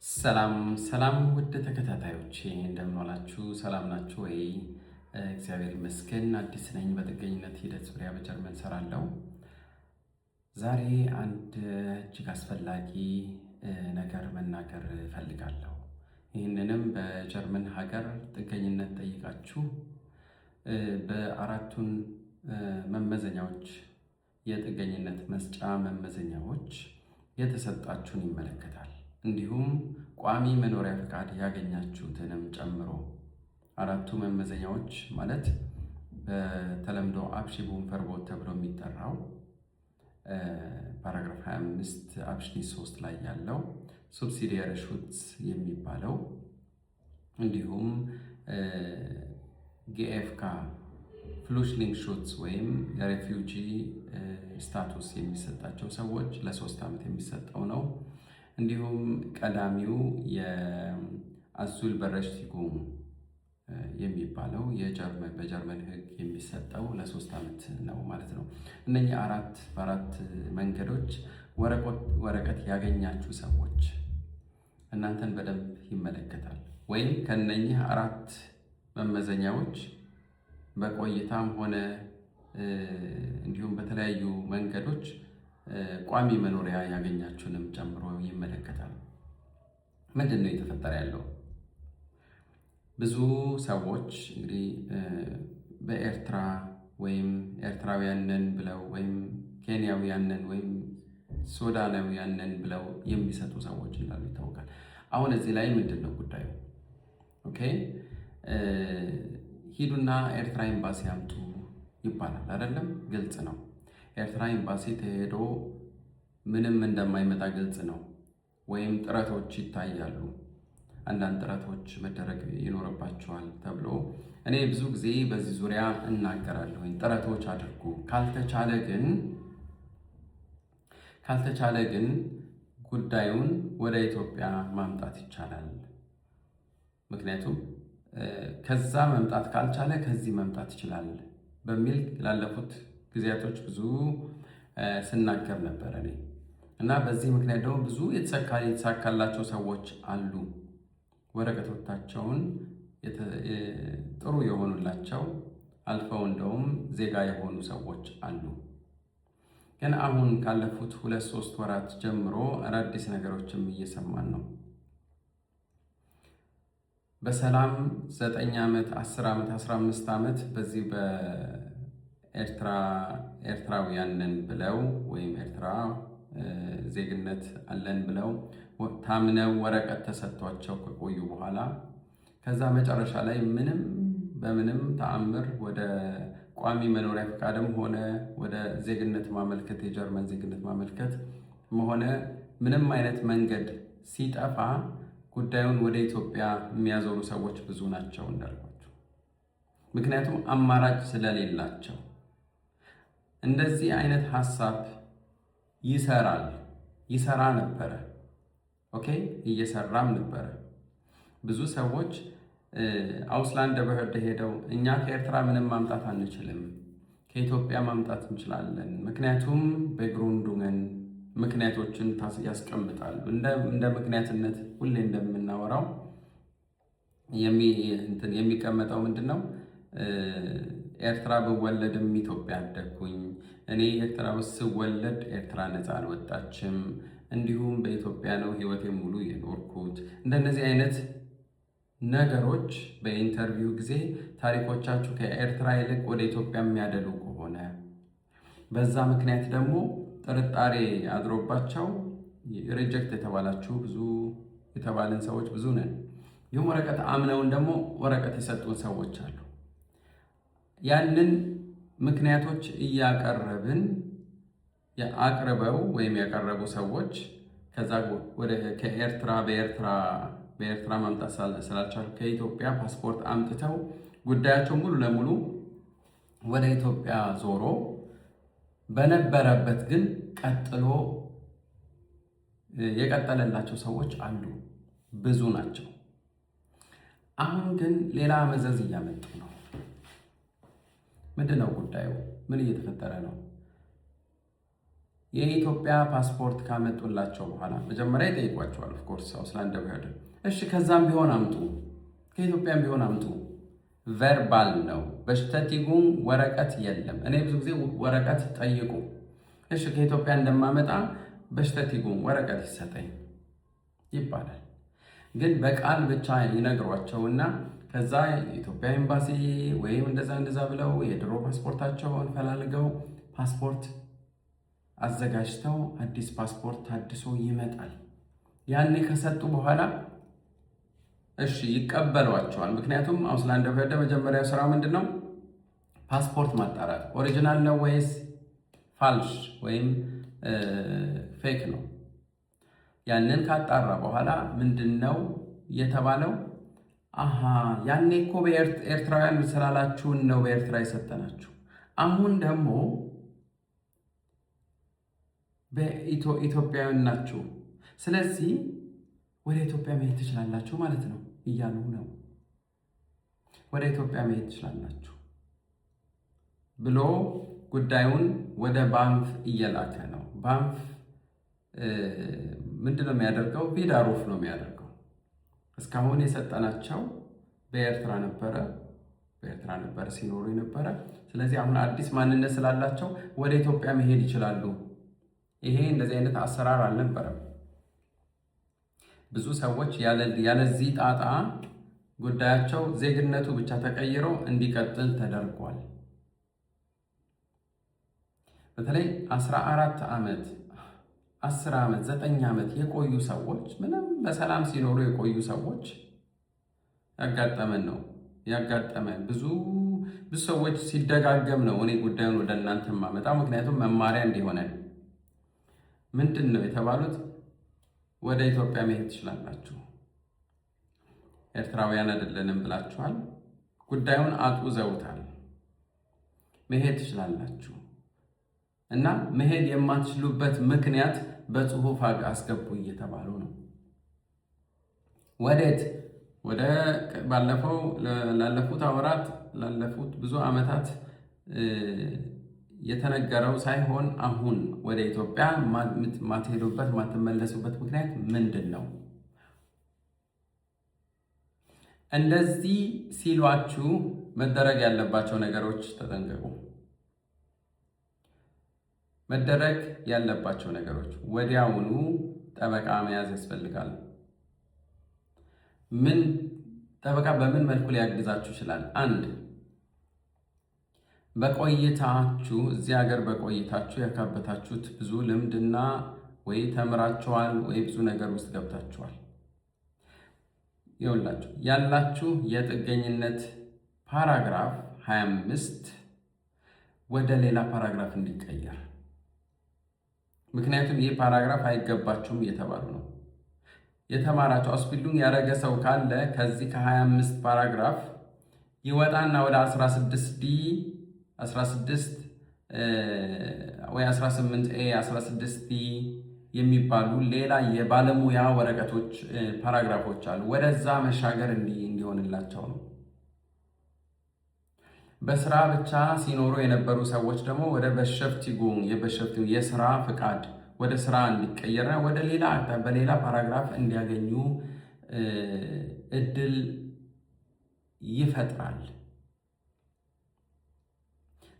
ሰላም ሰላም ውድ ተከታታዮቼ እንደምን ዋላችሁ? ሰላም ናችሁ ወይ? እግዚአብሔር ይመስገን አዲስ ነኝ። በጥገኝነት ሂደት ዙሪያ በጀርመን ሰራለሁ። ዛሬ አንድ እጅግ አስፈላጊ ነገር መናገር እፈልጋለሁ። ይህንንም በጀርመን ሀገር ጥገኝነት ጠይቃችሁ በአራቱን መመዘኛዎች የጥገኝነት መስጫ መመዘኛዎች የተሰጣችሁን ይመለከታል። እንዲሁም ቋሚ መኖሪያ ፈቃድ ያገኛችሁትንም ጨምሮ አራቱ መመዘኛዎች ማለት በተለምዶ አብሺቡን ፈርቦት ተብሎ የሚጠራው ፓራግራፍ 25 አብሽኒ 3 ላይ ያለው ሱብሲዲየር ሹትስ የሚባለው እንዲሁም ጊኤፍካ ፍሉሽሊንግ ሹትስ ወይም የሬፊውጂ ስታቱስ የሚሰጣቸው ሰዎች ለ3 ዓመት የሚሰጠው ነው። እንዲሁም ቀዳሚው የአዙል በረሽቲጉም የሚባለው በጀርመን ሕግ የሚሰጠው ለ3 ዓመት ነው ማለት ነው። እነኚህ በአራት መንገዶች ወረቀት ያገኛችሁ ሰዎች እናንተን በደንብ ይመለከታል። ወይም ከነኚህ አራት መመዘኛዎች በቆይታም ሆነ እንዲሁም በተለያዩ መንገዶች ቋሚ መኖሪያ ያገኛችሁንም ጨምሮ ይመለከታል። ምንድን ነው የተፈጠረ ያለው? ብዙ ሰዎች እንግዲህ በኤርትራ ወይም ኤርትራውያንን ብለው ወይም ኬንያውያንን ወይም ሱዳናውያንን ብለው የሚሰጡ ሰዎች እንዳሉ ይታወቃል። አሁን እዚህ ላይ ምንድን ነው ጉዳዩ? ኦኬ ሂዱና ኤርትራ ኤምባሲ አምጡ ይባላል አይደለም? ግልጽ ነው። ኤርትራ ኤምባሲ ተሄዶ ምንም እንደማይመጣ ግልጽ ነው። ወይም ጥረቶች ይታያሉ። አንዳንድ ጥረቶች መደረግ ይኖርባቸዋል ተብሎ እኔ ብዙ ጊዜ በዚህ ዙሪያ እናገራለሁ። ጥረቶች አድርጉ፣ ካልተቻለ ግን ጉዳዩን ወደ ኢትዮጵያ ማምጣት ይቻላል። ምክንያቱም ከዛ መምጣት ካልቻለ ከዚህ መምጣት ይችላል በሚል ላለፉት ጊዜያቶች ብዙ ስናገር ነበር እኔ እና በዚህ ምክንያት ደግሞ ብዙ የተሳካላቸው ሰዎች አሉ። ወረቀቶቻቸውን ጥሩ የሆኑላቸው አልፈው እንደውም ዜጋ የሆኑ ሰዎች አሉ። ግን አሁን ካለፉት 2-3 ወራት ጀምሮ አዳዲስ ነገሮችም እየሰማን ነው። በሰላም 9 ዓመት 10 ዓመት 15 ዓመት በዚህ ኤርትራውያንን ብለው ወይም ኤርትራ ዜግነት አለን ብለው ታምነው ወረቀት ተሰጥቷቸው ከቆዩ በኋላ ከዛ መጨረሻ ላይ በምንም ተአምር ወደ ቋሚ መኖሪያ ፈቃድም ሆነ ወደ ዜግነት ማመልከት የጀርመን ዜግነት ማመልከት ሆነ ምንም አይነት መንገድ ሲጠፋ ጉዳዩን ወደ ኢትዮጵያ የሚያዞሩ ሰዎች ብዙ ናቸው እንዳልኳቸው። ምክንያቱም አማራጭ ስለሌላቸው እንደዚህ አይነት ሀሳብ ይሰራ ነበረ። ኦኬ እየሰራም ነበረ። ብዙ ሰዎች አውስላንድ በህርድ ሄደው እኛ ከኤርትራ ምንም ማምጣት አንችልም፣ ከኢትዮጵያ ማምጣት እንችላለን፣ ምክንያቱም በግሩንዱን ምክንያቶችን ያስቀምጣሉ። እንደ ምክንያትነት ሁሌ እንደምናወራው የሚቀመጠው ምንድን ነው? ኤርትራ ብወለድም ኢትዮጵያ አደግኩኝ፣ እኔ ኤርትራ ውስጥ ስወለድ ኤርትራ ነፃ አልወጣችም፣ እንዲሁም በኢትዮጵያ ነው ህይወቴ ሙሉ የኖርኩት። እንደነዚህ አይነት ነገሮች በኢንተርቪው ጊዜ ታሪኮቻችሁ ከኤርትራ ይልቅ ወደ ኢትዮጵያ የሚያደሉ ከሆነ በዛ ምክንያት ደግሞ ጥርጣሬ አድሮባቸው ሪጀክት የተባላችሁ ብዙ የተባልን ሰዎች ብዙ ነን። ይህም ወረቀት አምነውን ደግሞ ወረቀት የሰጡን ሰዎች አሉ። ያንን ምክንያቶች እያቀረብን አቅርበው ወይም ያቀረቡ ሰዎች ከዛ ከኤርትራ በኤርትራ ማምጣት ስላልቻሉ ከኢትዮጵያ ፓስፖርት አምጥተው ጉዳያቸው ሙሉ ለሙሉ ወደ ኢትዮጵያ ዞሮ በነበረበት ግን ቀጥሎ የቀጠለላቸው ሰዎች አሉ፣ ብዙ ናቸው። አሁን ግን ሌላ መዘዝ እያመጡ ነው። ምንድን ነው ጉዳዩ? ምን እየተፈጠረ ነው? የኢትዮጵያ ፓስፖርት ካመጡላቸው በኋላ መጀመሪያ ይጠይቋቸዋል። ኦፍኮርስ አውስላንድ በሄደ እሺ፣ ከዛም ቢሆን አምጡ፣ ከኢትዮጵያም ቢሆን አምጡ። ቨርባል ነው። በሽተቲጉም ወረቀት የለም። እኔ ብዙ ጊዜ ወረቀት ጠይቁ። እሺ ከኢትዮጵያ እንደማመጣ በሽተቲጉም ወረቀት ይሰጠኝ ይባላል። ግን በቃል ብቻ ይነግሯቸውና ከዛ የኢትዮጵያ ኤምባሲ ወይም እንደዛ ብለው የድሮ ፓስፖርታቸውን ፈላልገው ፓስፖርት አዘጋጅተው አዲስ ፓስፖርት ታድሶ ይመጣል። ያኔ ከሰጡ በኋላ እሺ ይቀበሏቸዋል። ምክንያቱም አውስላንድ በሄደ መጀመሪያው ስራ ምንድን ነው? ፓስፖርት ማጣራት፣ ኦሪጂናል ነው ወይስ ፋልሽ ወይም ፌክ ነው። ያንን ካጣራ በኋላ ምንድን ነው የተባለው? አሃ ያኔ እኮ ኤርትራውያን ስላላችሁን ነው በኤርትራ የሰጠናችሁ። አሁን ደግሞ በኢትዮጵያውያን ናችሁ፣ ስለዚህ ወደ ኢትዮጵያ መሄድ ትችላላችሁ ማለት ነው እያሉ ነው። ወደ ኢትዮጵያ መሄድ ትችላላችሁ ብሎ ጉዳዩን ወደ ባንፍ እየላከ ነው። ባንፍ ምንድን ነው የሚያደርገው? ቪዳሩፍ ነው የሚያደርገው። እስካሁን የሰጠናቸው በኤርትራ ነበረ ሲኖሩ የነበረ። ስለዚህ አሁን አዲስ ማንነት ስላላቸው ወደ ኢትዮጵያ መሄድ ይችላሉ። ይሄ እንደዚህ አይነት አሰራር አልነበረም። ብዙ ሰዎች ያለዚህ ጣጣ ጉዳያቸው ዜግነቱ ብቻ ተቀይሮ እንዲቀጥል ተደርጓል። በተለይ 14 ዓመት 10 ዓመት 9 ዓመት የቆዩ ሰዎች ምንም በሰላም ሲኖሩ የቆዩ ሰዎች ያጋጠመን ብዙ ሰዎች ሲደጋገም ነው እኔ ጉዳዩን ወደ እናንተ ማመጣው። ምክንያቱም መማሪያ እንዲሆነን ምንድን ነው የተባሉት? ወደ ኢትዮጵያ መሄድ ትችላላችሁ፣ ኤርትራውያን አይደለንም ብላችኋል፣ ጉዳዩን አጡዘውታል፣ መሄድ ትችላላችሁ እና መሄድ የማትችሉበት ምክንያት በጽሁፍ አስገቡ እየተባሉ ነው። ወዴት? ወደ ላለፉት ወራት ላለፉት ብዙ ዓመታት የተነገረው ሳይሆን አሁን ወደ ኢትዮጵያ ማትሄዱበት ማትመለሱበት ምክንያት ምንድን ነው? እንደዚህ ሲሏችሁ መደረግ ያለባቸው ነገሮች ተጠንቀቁ። መደረግ ያለባቸው ነገሮች ወዲያውኑ ጠበቃ መያዝ ያስፈልጋል። ጠበቃ በምን መልኩ ሊያግዛችሁ ይችላል? አንድ በቆይታችሁ እዚህ ሀገር በቆይታችሁ ያካበታችሁት ብዙ ልምድና ወይ ተምራችኋል ወይ ብዙ ነገር ውስጥ ገብታችኋል። ይኸውላችሁ ያላችሁ የጥገኝነት ፓራግራፍ 25 ወደ ሌላ ፓራግራፍ እንዲቀየር፣ ምክንያቱም ይህ ፓራግራፍ አይገባችሁም እየተባሉ ነው። የተማራችሁ አስቢሉን ያደረገ ሰው ካለ ከዚህ ከ25 ፓራግራፍ ይወጣና ወደ 16 ወይ 18 16 የሚባሉ ሌላ የባለሙያ ወረቀቶች ፓራግራፎች አሉ። ወደዛ መሻገር እንዲሆንላቸው ነው። በስራ ብቻ ሲኖሩ የነበሩ ሰዎች ደግሞ ወደ በሸፍቲጉን የስራ ፍቃድ ወደ ስራ እንዲቀየርና በሌላ ፓራግራፍ እንዲያገኙ እድል ይፈጥራል።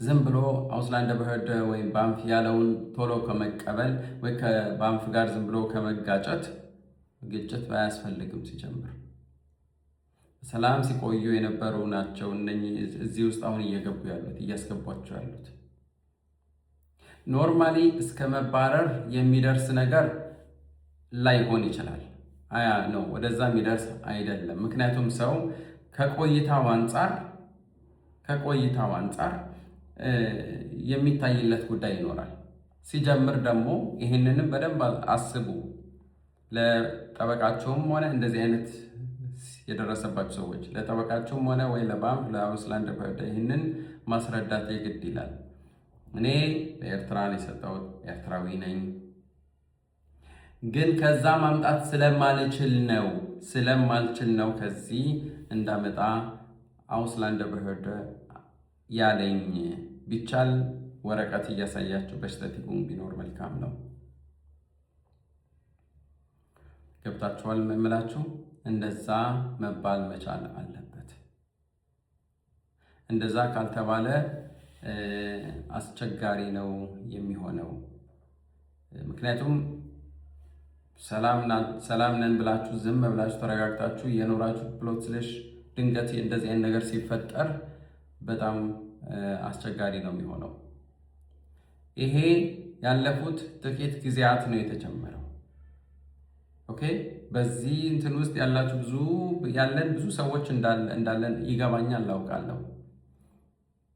ዝም ብሎ አውስላንድ በሄደ ወይም ባንፍ ያለውን ቶሎ ከመቀበል ወይ ከባንፍ ጋር ዝም ብሎ ከመጋጨት ግጭት ባያስፈልግም ሲጀምር ሰላም ሲቆዩ የነበሩ ናቸው እነኚህ እዚህ ውስጥ አሁን እያስገቧቸው ያሉት። ኖርማሊ እስከ መባረር የሚደርስ ነገር ላይሆን ይችላል። ነው ወደዛ የሚደርስ አይደለም። ምክንያቱም ሰው ከቆይታው አንጻር የሚታይለት ጉዳይ ይኖራል። ሲጀምር ደግሞ ይህንንም በደንብ አስቡ። ለጠበቃቸውም ሆነ እንደዚህ አይነት የደረሰባቸው ሰዎች ለጠበቃቸውም ሆነ ወይ ለባንክ ለአውስላንድ በሄደ ይህንን ማስረዳት የግድ ይላል። እኔ በኤርትራ ነው የሰጠሁት፣ ኤርትራዊ ነኝ፣ ግን ከዛ ማምጣት ስለማልችል ነው ከዚህ እንዳመጣ አውስላንድ በሄደ ያለኝ። ቢቻል ወረቀት እያሳያችሁ በስህተት ይሁን ቢኖር መልካም ነው። ገብታችኋል የምላችሁ? እንደዛ መባል መቻል አለበት። እንደዛ ካልተባለ አስቸጋሪ ነው የሚሆነው። ምክንያቱም ሰላም ነን ብላችሁ ዝም ብላችሁ ተረጋግታችሁ የኖራችሁ ፕሎት ስሌሽ ድንገት እንደዚህ አይነት ነገር ሲፈጠር በጣም አስቸጋሪ ነው የሚሆነው። ይሄ ያለፉት ጥቂት ጊዜያት ነው የተጀመረው። ኦኬ፣ በዚህ እንትን ውስጥ ያላችሁ ብዙ ሰዎች እንዳለን ይገባኛል፣ አውቃለሁ።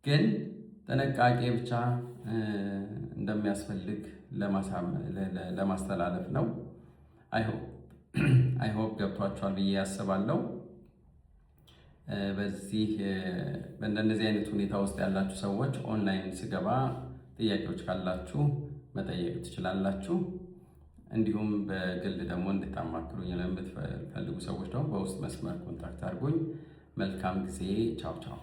ግን ጥንቃቄ ብቻ እንደሚያስፈልግ ለማስተላለፍ ነው። አይሆፕ ገብቷችኋል ብዬ ያስባለሁ። በእንደነዚህ አይነት ሁኔታ ውስጥ ያላችሁ ሰዎች ኦንላይን ስገባ ጥያቄዎች ካላችሁ መጠየቅ ትችላላችሁ። እንዲሁም በግል ደግሞ እንድታማክሩኝ ለምትፈልጉ ሰዎች ደግሞ በውስጥ መስመር ኮንታክት አድርጉኝ። መልካም ጊዜ። ቻው ቻው።